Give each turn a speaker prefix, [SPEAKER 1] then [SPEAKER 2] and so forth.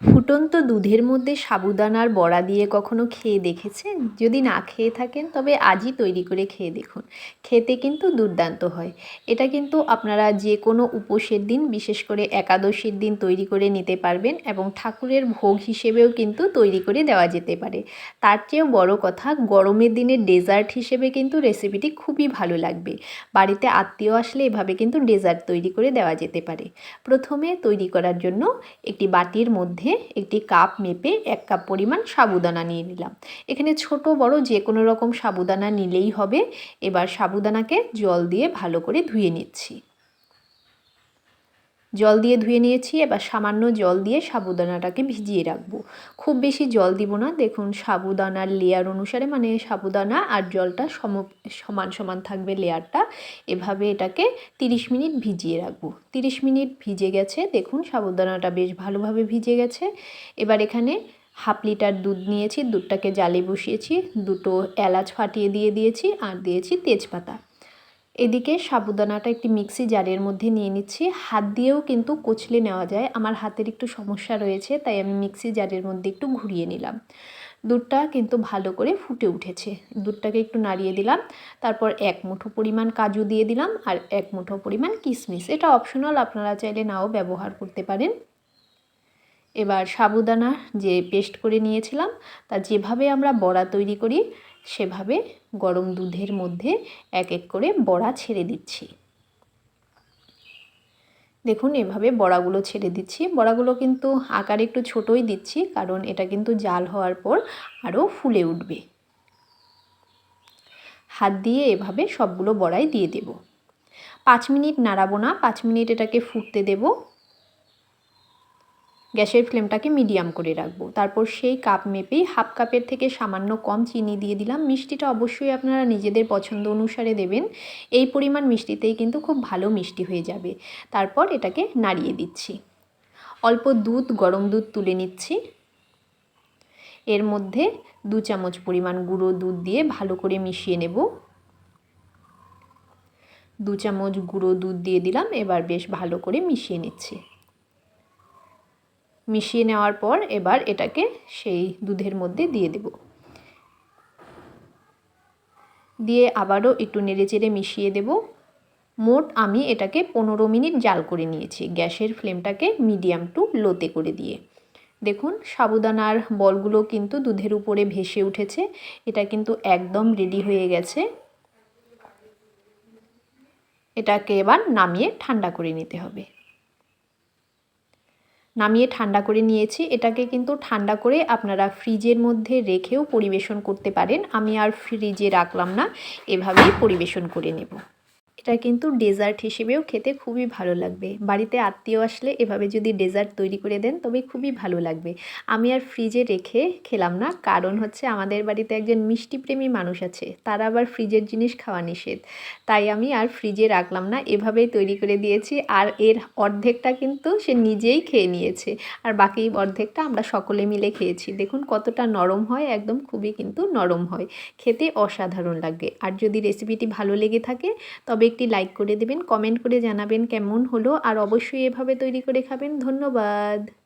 [SPEAKER 1] ফুটন্ত দুধের মধ্যে সাবুদানার বড়া দিয়ে কখনো খেয়ে দেখেছেন? যদি না খেয়ে থাকেন তবে আজই তৈরি করে খেয়ে দেখুন। খেতে কিন্তু দুর্দান্ত হয়। এটা কিন্তু আপনারা যে কোনো উপোসের দিন, বিশেষ করে একাদশীর দিন তৈরি করে নিতে পারবেন এবং ঠাকুরের ভোগ হিসেবেও কিন্তু তৈরি করে দেওয়া যেতে পারে। তার চেয়েও বড় কথা, গরমের দিনে ডেজার্ট হিসেবে কিন্তু রেসিপিটি খুবই ভালো লাগবে। বাড়িতে আত্মীয় আসলে এভাবে কিন্তু ডেজার্ট তৈরি করে দেওয়া যেতে পারে। প্রথমে তৈরি করার জন্য একটি বাটির মধ্যে একটি কাপ মেপে 1 কাপ পরিমাণ সাবুদানা নিয়ে নিলাম। এখানে ছোট বড় যে কোনো রকম সাবুদানা নিলেই হবে। এবার সাবুদানাকে জল দিয়ে ভালো করে ধুয়ে নিচ্ছি। জল দিয়ে ধুয়ে নিয়েছি। এবার সামান্য জল দিয়ে সাবুদানাটাকে ভিজিয়ে রাখবো। খুব বেশি জল দিব না। দেখুন সাবুদানার লেয়ার অনুসারে, মানে সাবুদানা আর জলটা সমান সমান থাকবে লেয়ারটা। এভাবে এটাকে 30 মিনিট ভিজিয়ে রাখবো। 30 মিনিট ভিজে গেছে। দেখুন সাবুদানাটা বেশ ভালোভাবে ভিজে গেছে। এবার এখানে হাফ লিটার দুধ নিয়েছি। দুধটাকে জালে বসিয়েছি। 2টো এলাচ ফাটিয়ে দিয়ে দিয়েছি আর দিয়েছি তেজপাতা। এদিকে সাবুদানাটা একটি মিক্সি জারের মধ্যে নিয়ে নিচ্ছি। হাত দিয়েও কিন্তু কচলে নেওয়া যায়। আমার হাতের একটু সমস্যা রয়েছে, তাই আমি মিক্সি জারের মধ্যে একটু ঘুরিয়ে নিলাম। দুধটা কিন্তু ভালো করে ফুটে উঠেছে। দুধটাকে একটু নাড়িয়ে দিলাম। তারপর 1 মুঠো পরিমাণ কাজু দিয়ে দিলাম আর 1 মুঠো পরিমাণ কিশমিশ। এটা অপশনাল, আপনারা চাইলে নাও ব্যবহার করতে পারেন। এবার সাবুদানা যে পেস্ট করে নিয়েছিলাম তা যেভাবে আমরা বড়া তৈরি করি সেভাবে গরম দুধের মধ্যে এক এক করে বড়া ছেড়ে দিচ্ছি। দেখুন এভাবে বড়াগুলো ছেড়ে দিচ্ছি। বড়াগুলো কিন্তু আকারে একটু ছোটই দিচ্ছি, কারণ এটা কিন্তু জাল হওয়ার পর আরও ফুলে উঠবে। হাত দিয়ে এভাবে সবগুলো বড়াই দিয়ে দেব। 5 মিনিট নাড়াবো না, 5 মিনিট এটাকে ফুটতে দেব। গ্যাসের ফ্লেমটাকে মিডিয়াম করে রাখবো। তারপর সেই কাপ মেপেই হাফ কাপের থেকে সামান্য কম চিনি দিয়ে দিলাম। মিষ্টিটা অবশ্যই আপনারা নিজেদের পছন্দ অনুসারে দেবেন। এই পরিমাণ মিষ্টিতেই কিন্তু খুব ভালো মিষ্টি হয়ে যাবে। তারপর এটাকে নাড়িয়ে দিচ্ছি। অল্প দুধ, গরম দুধ তুলে নিচ্ছি। এর মধ্যে 2 চামচ পরিমাণ গুঁড়ো দুধ দিয়ে ভালো করে মিশিয়ে নেব। 2 চামচ গুঁড়ো দুধ দিয়ে দিলাম। এবার বেশ ভালো করে মিশিয়ে নিচ্ছি। মিশিয়ে নেওয়ার পর এবার এটাকে সেই দুধের মধ্যে দিয়ে দেব। দিয়ে আবারও একটু নেড়েচেড়ে মিশিয়ে দেব। মোট আমি এটাকে 15 মিনিট জাল করে নিয়েছি, গ্যাসের ফ্লেমটাকে মিডিয়াম টু লোতে করে দিয়ে। দেখুন সাবুদানার বলগুলো কিন্তু দুধের উপরে ভেসে উঠেছে। এটা কিন্তু একদম রেডি হয়ে গেছে। এটাকে এবার নামিয়ে ঠান্ডা করে নিতে হবে। নামিয়ে ঠান্ডা করে নিয়েছি। এটাকে কিন্তু ঠান্ডা করে আপনারা ফ্রিজের মধ্যে রেখেও পরিবেশন করতে পারেন। আমি আর ফ্রিজে রাখলাম না, এভাবেই পরিবেশন করে নেব। এটা কিন্তু ডেজার্ট হিসেবেও খেতে খুবই ভালো লাগবে। বাড়িতে আত্মীয় আসলে এভাবে যদি ডেজার্ট তৈরি করে দেন তবে খুবই ভালো লাগবে। আমি আর ফ্রিজে রেখে খেলাম না, কারণ হচ্ছে আমাদের বাড়িতে একজন মিষ্টিপ্রেমী মানুষ আছে, তার আবার ফ্রিজের জিনিস খাওয়া নিষেধ। তাই আমি আর ফ্রিজে রাখলাম না, এভাবেই তৈরি করে দিয়েছি। আর এর অর্ধেকটা কিন্তু সে নিজেই খেয়ে নিয়েছে, আর বাকি অর্ধেকটা আমরা সকলে মিলে খেয়েছি। দেখুন কতটা নরম হয়, একদম খুবই কিন্তু নরম হয়, খেতে অসাধারণ লাগে। আর যদি রেসিপিটি ভালো লেগে থাকে তবে একটি লাইক করে দেবেন, কমেন্ট করে জানাবেন কেমন হলো, আর অবশ্যই এভাবে তৈরি করে খাবেন। ধন্যবাদ।